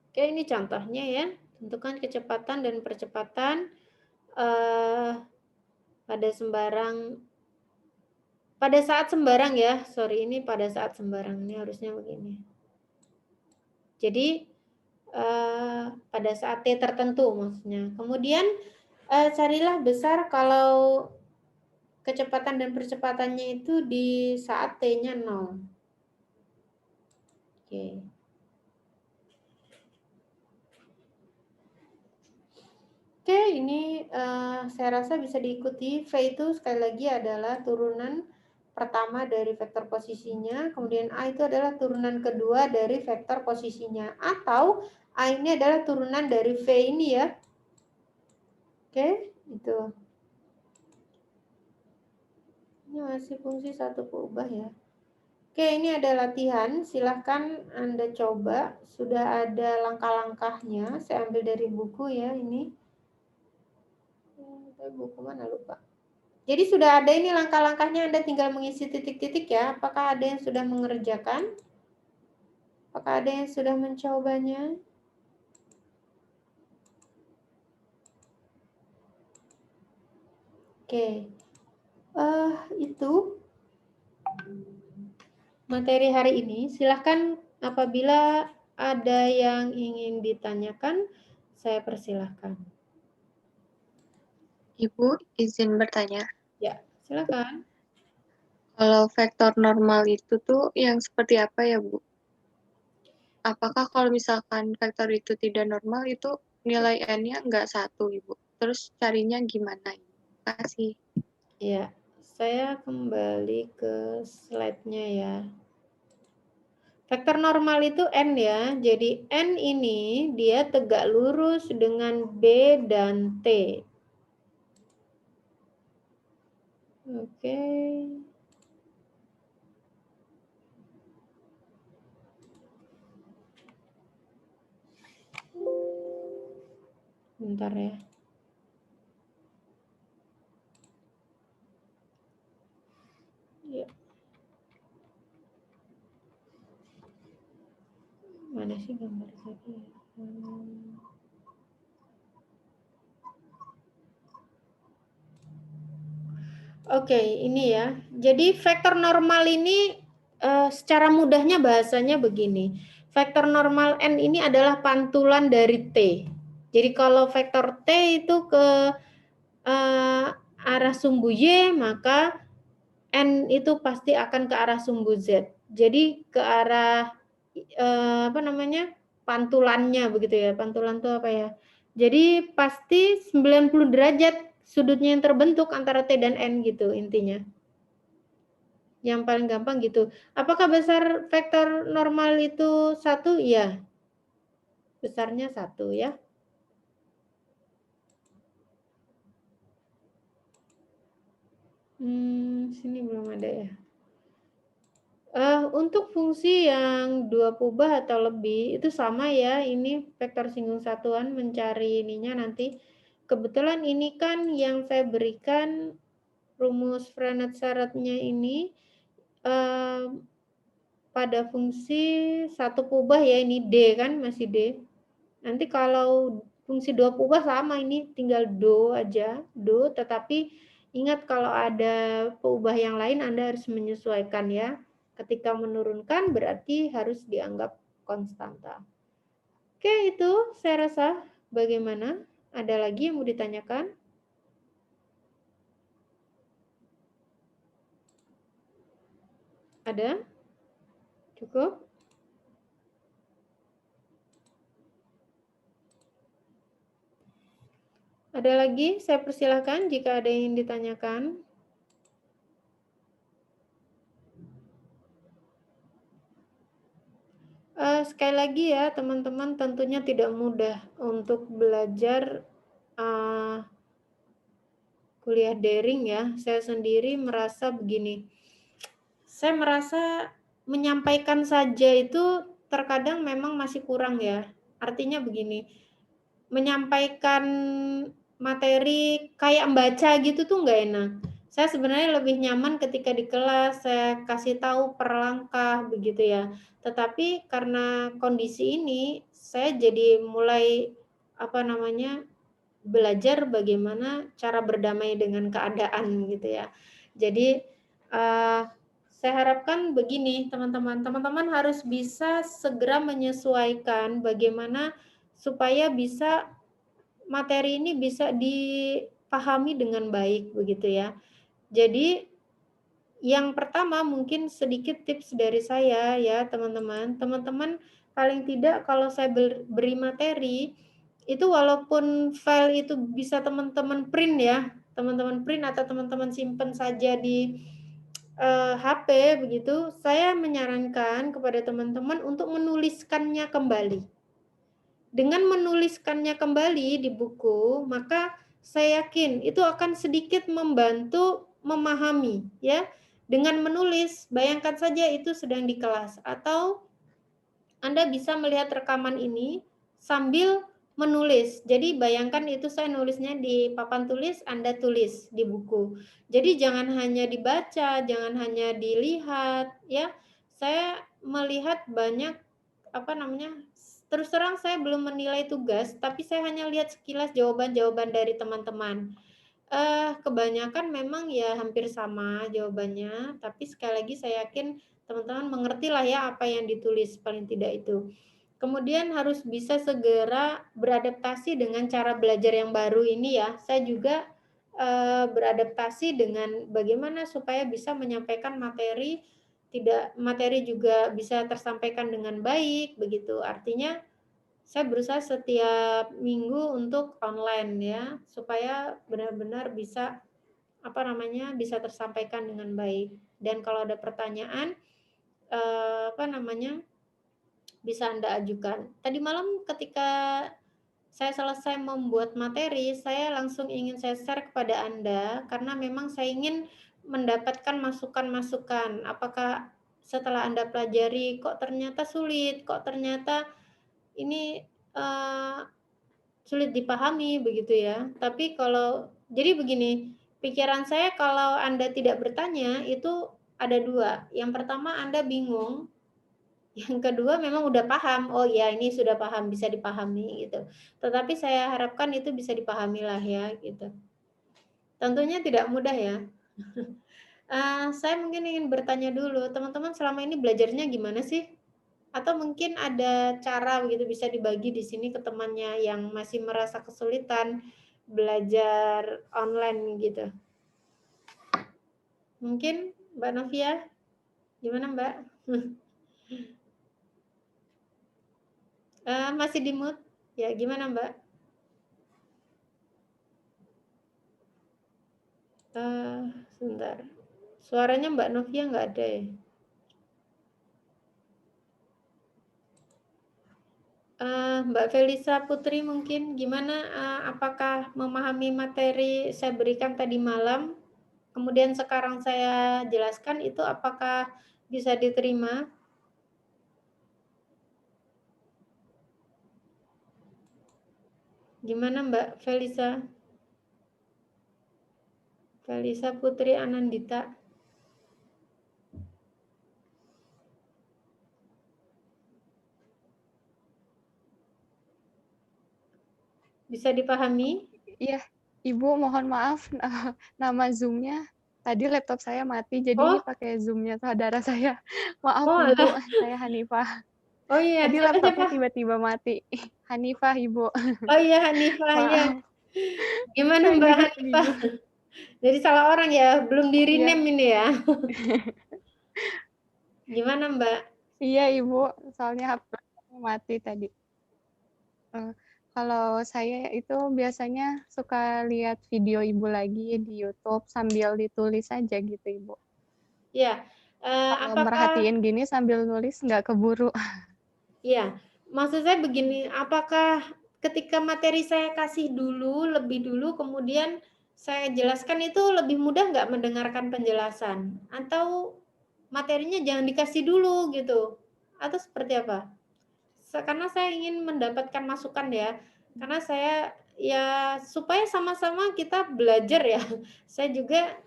S1: Oke, ini contohnya ya. Tentukan kecepatan dan percepatan pada saat sembarang ya. Sorry, ini pada saat sembarang. Ini harusnya begini. Jadi pada saat T tertentu maksudnya. Kemudian carilah besar kalau kecepatan dan percepatannya itu di saat T-nya 0. Oke. Oke, ini saya rasa bisa diikuti. V itu sekali lagi adalah turunan pertama dari vektor posisinya, kemudian A itu adalah turunan kedua dari vektor posisinya, atau A ini adalah turunan dari V ini ya. Oke, itu. Ini masih fungsi satu peubah ya. Oke, ini ada latihan. Silahkan Anda coba. Sudah ada langkah-langkahnya. Saya ambil dari buku ya ini. Buku mana lupa. Jadi sudah ada ini langkah-langkahnya, Anda tinggal mengisi titik-titik ya. Apakah ada yang sudah mengerjakan? Apakah ada yang sudah mencobanya? Oke. Itu materi hari ini. Silahkan apabila ada yang ingin ditanyakan, saya persilahkan.
S3: Ibu, izin bertanya.
S1: Ya, silakan.
S3: Kalau vektor normal itu tuh yang seperti apa ya, Bu? Apakah kalau misalkan vektor itu tidak normal, itu nilai N-nya nggak 1, Ibu? Terus carinya gimana? Terima kasih.
S1: Ya, saya kembali ke slide-nya ya. Vektor normal itu N ya. Jadi N ini dia tegak lurus dengan B dan T. Oke. Bentar ya. Ya. Mana sih gambar saya? Oke, ini ya. Jadi vektor normal ini secara mudahnya bahasanya begini. Vektor normal N ini adalah pantulan dari T. Jadi kalau vektor T itu ke arah sumbu Y, maka N itu pasti akan ke arah sumbu Z. Jadi ke arah pantulannya begitu ya. Pantulan itu apa ya? Jadi pasti 90 derajat sudutnya yang terbentuk antara T dan N gitu intinya. Yang paling gampang gitu. Apakah besar vektor normal itu 1? Iya. Besarnya 1 ya. Sini belum ada ya. Untuk fungsi yang 2 peubah atau lebih itu sama ya, ini vektor singgung satuan mencari ininya nanti. Kebetulan ini kan yang saya berikan rumus Frenet syaratnya ini pada fungsi 1 peubah ya, ini D kan masih D. Nanti kalau fungsi 2 peubah sama, ini tinggal do aja, do, tetapi ingat kalau ada peubah yang lain Anda harus menyesuaikan ya. Ketika menurunkan berarti harus dianggap konstanta. Oke, itu saya rasa bagaimana? Ada lagi yang mau ditanyakan? Ada? Cukup? Ada lagi? Saya persilahkan jika ada yang ditanyakan. Sekali lagi ya teman-teman, tentunya tidak mudah untuk belajar kuliah daring ya. Saya sendiri merasa begini, saya merasa menyampaikan saja itu terkadang memang masih kurang ya. Artinya begini, menyampaikan materi kayak membaca gitu tuh nggak enak. Saya sebenarnya lebih nyaman ketika di kelas saya kasih tahu per langkah begitu ya. Tetapi karena kondisi ini saya jadi mulai belajar bagaimana cara berdamai dengan keadaan gitu ya. Jadi saya harapkan begini teman-teman, teman-teman harus bisa segera menyesuaikan bagaimana supaya bisa materi ini bisa dipahami dengan baik begitu ya. Jadi yang pertama mungkin sedikit tips dari saya ya teman-teman. Teman-teman paling tidak kalau saya beri materi itu walaupun file itu bisa teman-teman print ya, teman-teman print atau teman-teman simpan saja di HP begitu, saya menyarankan kepada teman-teman untuk menuliskannya kembali. Dengan menuliskannya kembali di buku, maka saya yakin itu akan sedikit membantu memahami ya. Dengan menulis, bayangkan saja itu sedang di kelas atau Anda bisa melihat rekaman ini sambil menulis. Jadi bayangkan itu saya nulisnya di papan tulis, Anda tulis di buku. Jadi jangan hanya dibaca, jangan hanya dilihat ya. Saya melihat banyak terus terang saya belum menilai tugas, tapi saya hanya lihat sekilas jawaban-jawaban dari teman-teman. Kebanyakan memang ya hampir sama jawabannya, tapi sekali lagi saya yakin teman-teman mengerti lah ya apa yang ditulis paling tidak itu. Kemudian harus bisa segera beradaptasi dengan cara belajar yang baru ini ya. Saya juga beradaptasi dengan bagaimana supaya bisa menyampaikan materi juga bisa tersampaikan dengan baik begitu. Artinya saya berusaha setiap minggu untuk online ya, supaya benar-benar bisa bisa tersampaikan dengan baik. Dan kalau ada pertanyaan bisa Anda ajukan. Tadi malam ketika saya selesai membuat materi, saya langsung ingin saya share kepada Anda karena memang saya ingin mendapatkan masukan-masukan. Apakah setelah Anda pelajari kok ternyata sulit, kok ternyata ini sulit dipahami begitu ya. Tapi jadi begini, pikiran saya kalau Anda tidak bertanya itu ada dua. Yang pertama Anda bingung, yang kedua memang udah paham, oh ya ini sudah paham, bisa dipahami gitu. Tetapi saya harapkan itu bisa dipahami lah ya gitu. Tentunya tidak mudah ya. Saya mungkin ingin bertanya dulu, teman-teman selama ini belajarnya gimana sih? Atau mungkin ada cara begitu bisa dibagi di sini ke temannya yang masih merasa kesulitan belajar online gitu. Mungkin Mbak Novia, gimana Mbak? Masih di mute? Ya gimana Mbak? Sebentar. Suaranya Mbak Novia nggak ada ya? Mbak Felisa Putri mungkin gimana, apakah memahami materi saya berikan tadi malam, kemudian sekarang saya jelaskan itu apakah bisa diterima? Gimana Mbak Felisa? Felisa Putri Anandita. Bisa dipahami?
S3: Iya, Ibu mohon maaf, nama Zoom-nya tadi laptop saya mati, jadi ini
S1: Oh,
S3: pakai Zoom-nya saudara saya. Maaf
S1: oh
S3: Ibu,
S1: alah.
S3: saya Hanifah.
S1: Oh iya,
S3: Tadi laptopnya
S1: siapa?
S3: tiba-tiba mati. Hanifah Ibu,
S1: Oh iya, Hanifah ya.
S3: maaf.
S1: Gimana
S3: Saya
S1: Mbak
S3: juga
S1: Hanifah?
S3: bingung.
S1: Jadi salah orang ya, belum di
S3: Iya,
S1: rename ini ya. Gimana Mbak?
S3: iya Ibu, soalnya HP-nya mati tadi. Kalau saya itu biasanya suka lihat video Ibu lagi di YouTube sambil ditulis aja gitu Ibu.
S1: Ya,
S3: Kalau
S1: apakah
S3: merhatiin gini sambil nulis nggak keburu.
S1: ya, maksud saya begini, apakah ketika materi saya kasih dulu, lebih dulu, kemudian saya jelaskan itu lebih mudah nggak mendengarkan penjelasan? Atau materinya jangan dikasih dulu gitu? Atau seperti apa? Karena saya ingin mendapatkan masukan ya, karena saya ya supaya sama-sama kita belajar ya. Saya juga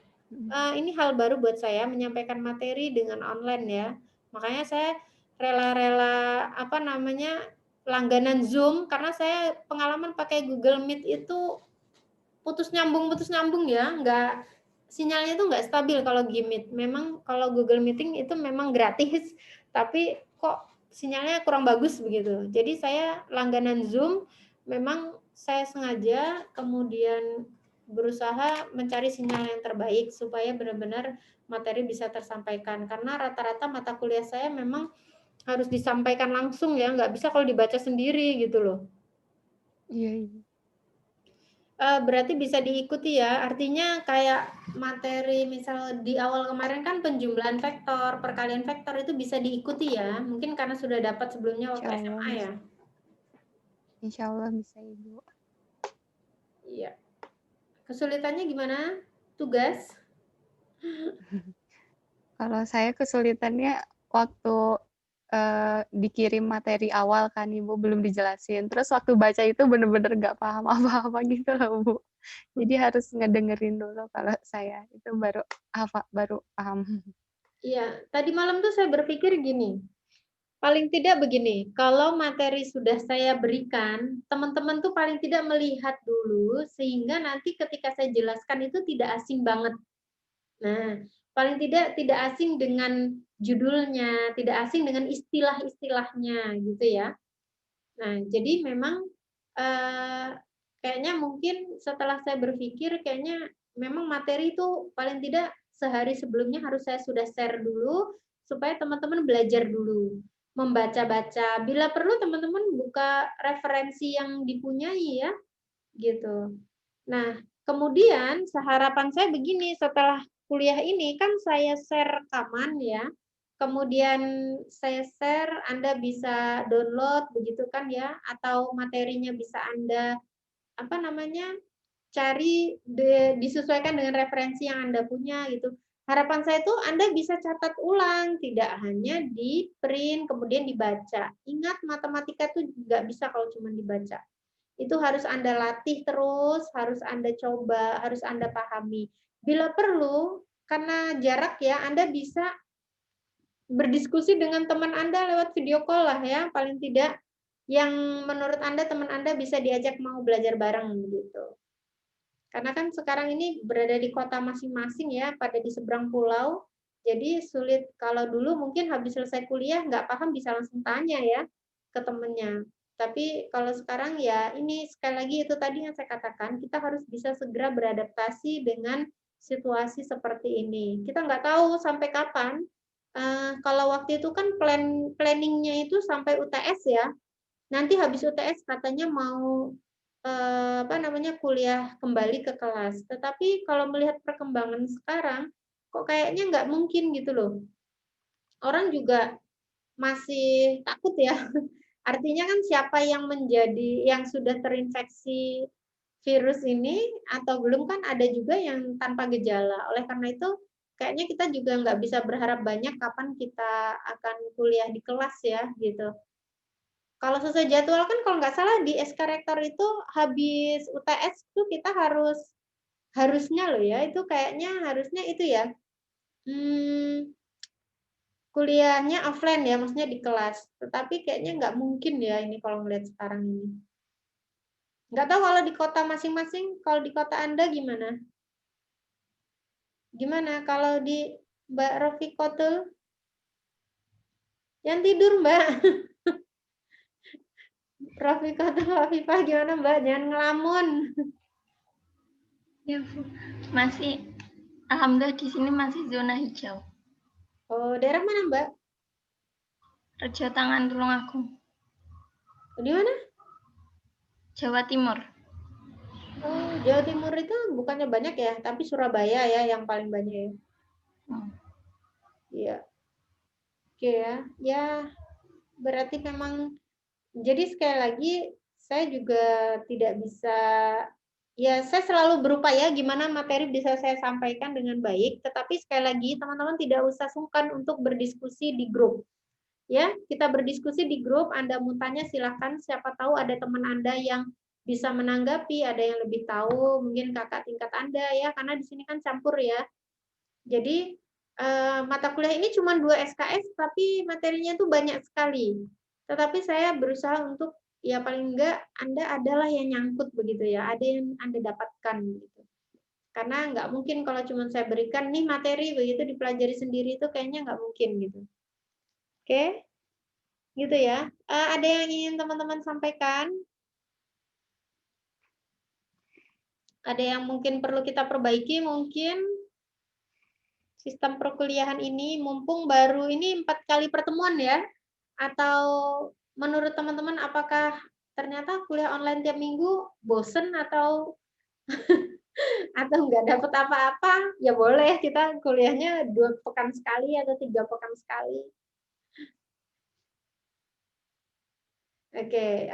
S1: ini hal baru buat saya menyampaikan materi dengan online ya. Makanya saya rela-rela langganan Zoom karena saya pengalaman pakai Google Meet itu putus nyambung ya, sinyalnya itu nggak stabil kalau Gmeet. Memang kalau Google Meeting itu memang gratis, tapi kok sinyalnya kurang bagus begitu. Jadi saya langganan Zoom, memang saya sengaja kemudian berusaha mencari sinyal yang terbaik supaya benar-benar materi bisa tersampaikan. Karena rata-rata mata kuliah saya memang harus disampaikan langsung ya, nggak bisa kalau dibaca sendiri gitu loh.
S3: Iya.
S1: Berarti bisa diikuti ya, artinya kayak materi misal di awal kemarin kan penjumlahan vektor, perkalian vektor itu bisa diikuti ya, mungkin karena sudah dapat sebelumnya waktu SMA ya?
S3: Insya Allah bisa Ibu.
S1: Iya. Kesulitannya gimana? Tugas?
S3: Kalau saya kesulitannya waktu dikirim materi awal kan Ibu belum dijelasin. Terus waktu baca itu bener-bener nggak paham apa-apa gitu loh Bu. Jadi harus ngedengerin dulu kalau saya itu baru paham.
S1: Iya, tadi malam tuh saya berpikir gini, paling tidak begini, kalau materi sudah saya berikan, teman-teman tuh paling tidak melihat dulu, sehingga nanti ketika saya jelaskan itu tidak asing banget. Nah, paling tidak asing dengan judulnya, tidak asing dengan istilah-istilahnya gitu ya. Nah, jadi memang kayaknya mungkin setelah saya berpikir kayaknya memang materi itu paling tidak sehari sebelumnya harus saya sudah share dulu supaya teman-teman belajar dulu, membaca-baca. Bila perlu teman-teman buka referensi yang dipunyai ya, gitu. Nah, kemudian harapan saya begini, setelah kuliah ini kan saya share rekaman ya, kemudian saya share, Anda bisa download begitu kan ya, atau materinya bisa Anda apa namanya cari disesuaikan dengan referensi yang Anda punya gitu. Harapan saya itu Anda bisa catat ulang, tidak hanya di print kemudian dibaca. Ingat matematika itu nggak bisa kalau cuma dibaca. Itu harus Anda latih terus, harus Anda coba, harus Anda pahami. Bila perlu, karena jarak ya, Anda bisa berdiskusi dengan teman Anda lewat video call lah ya, paling tidak yang menurut Anda teman Anda bisa diajak mau belajar bareng gitu. Karena kan sekarang ini berada di kota masing-masing ya, pada di seberang pulau, jadi sulit. Kalau dulu mungkin habis selesai kuliah nggak paham bisa langsung tanya ya ke temennya. Tapi kalau sekarang ya ini sekali lagi itu tadi yang saya katakan, kita harus bisa segera beradaptasi dengan situasi seperti ini. Kita nggak tahu sampai kapan. Kalau waktu itu kan planningnya itu sampai UTS ya. Nanti habis UTS katanya mau apa namanya kuliah kembali ke kelas. Tetapi kalau melihat perkembangan sekarang, kok kayaknya nggak mungkin gitu loh. Orang juga masih takut ya. Artinya kan siapa yang yang sudah terinfeksi virus ini atau belum kan ada juga yang tanpa gejala. Oleh karena itu kayaknya kita juga nggak bisa berharap banyak kapan kita akan kuliah di kelas ya gitu. Kalau sesuai jadwal kan kalau nggak salah di SK Rektor itu habis UTS itu kita harusnya loh ya, itu kayaknya harusnya itu ya, kuliahnya offline ya, maksudnya di kelas. Tetapi kayaknya nggak mungkin ya ini kalau ngeliat sekarang ini. Nggak tahu kalau di kota masing-masing, kalau di kota Anda gimana? Gimana kalau di Mbak Rofikotul? Yang tidur Mbak. Rofikotul, Rofifah gimana Mbak? Jangan ngelamun.
S4: Ya, Bu. Masih, alhamdulillah di sini masih zona hijau.
S1: Oh, daerah mana Mbak?
S4: Rejo Tangan Tulungagung,
S1: Di mana?
S4: Jawa Timur.
S1: Oh, Jawa Timur itu bukannya banyak ya, tapi Surabaya ya yang paling banyak ya. Iya. Oke ya. Ya, berarti memang jadi sekali lagi saya juga tidak bisa ya saya selalu berupaya gimana materi bisa saya sampaikan dengan baik, tetapi sekali lagi teman-teman tidak usah sungkan untuk berdiskusi di grup. Ya, kita berdiskusi di grup, Anda mau tanya silakan, siapa tahu ada teman Anda yang bisa menanggapi, ada yang lebih tahu, mungkin kakak tingkat Anda ya, karena di sini kan campur ya. Jadi mata kuliah ini cuma 2 SKS, tapi materinya itu banyak sekali. Tetapi saya berusaha untuk ya paling enggak Anda adalah yang nyangkut begitu ya, ada yang Anda dapatkan gitu. Karena nggak mungkin kalau cuma saya berikan nih materi begitu dipelajari sendiri itu kayaknya nggak mungkin gitu. Oke, gitu ya. Ada yang ingin teman-teman sampaikan? Ada yang mungkin perlu kita perbaiki mungkin sistem perkuliahan ini, mumpung baru ini 4 kali pertemuan ya? Atau menurut teman-teman apakah ternyata kuliah online tiap minggu bosen atau atau nggak dapat apa-apa? Ya boleh kita kuliahnya 2 pekan sekali atau 3 pekan sekali. Oke,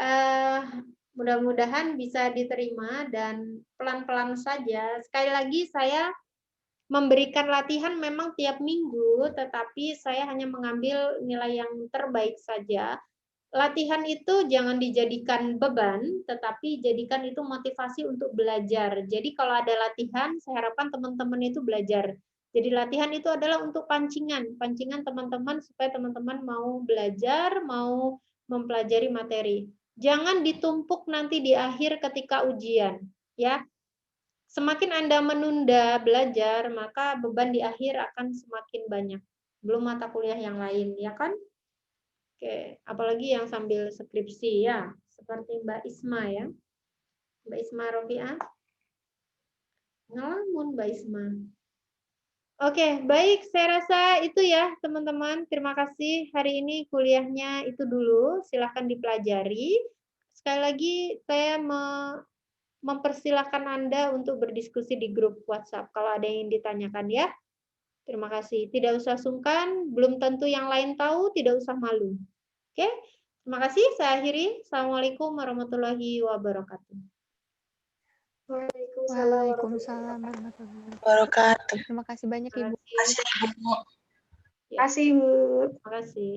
S1: mudah-mudahan bisa diterima dan pelan-pelan saja. Sekali lagi saya memberikan latihan memang tiap minggu, tetapi saya hanya mengambil nilai yang terbaik saja. Latihan itu jangan dijadikan beban, tetapi jadikan itu motivasi untuk belajar. Jadi kalau ada latihan, saya harapkan teman-teman itu belajar. Jadi latihan itu adalah untuk pancingan teman-teman supaya teman-teman mau belajar, mau mempelajari materi. Jangan ditumpuk nanti di akhir ketika ujian, ya. Semakin Anda menunda belajar, maka beban di akhir akan semakin banyak. Belum mata kuliah yang lain, ya kan? Oke, apalagi yang sambil skripsi ya, seperti Mbak Isma ya. Mbak Isma Rofiah. Ngelamun Mbak Isma. Oke, baik. Saya rasa itu ya, teman-teman. Terima kasih. Hari ini kuliahnya itu dulu. Silahkan dipelajari. Sekali lagi, saya mempersilahkan Anda untuk berdiskusi di grup WhatsApp. Kalau ada yang ditanyakan ya. Terima kasih. Tidak usah sungkan. Belum tentu yang lain tahu. Tidak usah malu. Oke, terima kasih. Saya akhiri. Assalamualaikum warahmatullahi wabarakatuh.
S2: Waalaikumsalam warahmatullahi wabarakatuh. Terima kasih banyak Ibu.
S1: Terima kasih.
S2: Terima kasih, Bu.
S1: Terima kasih.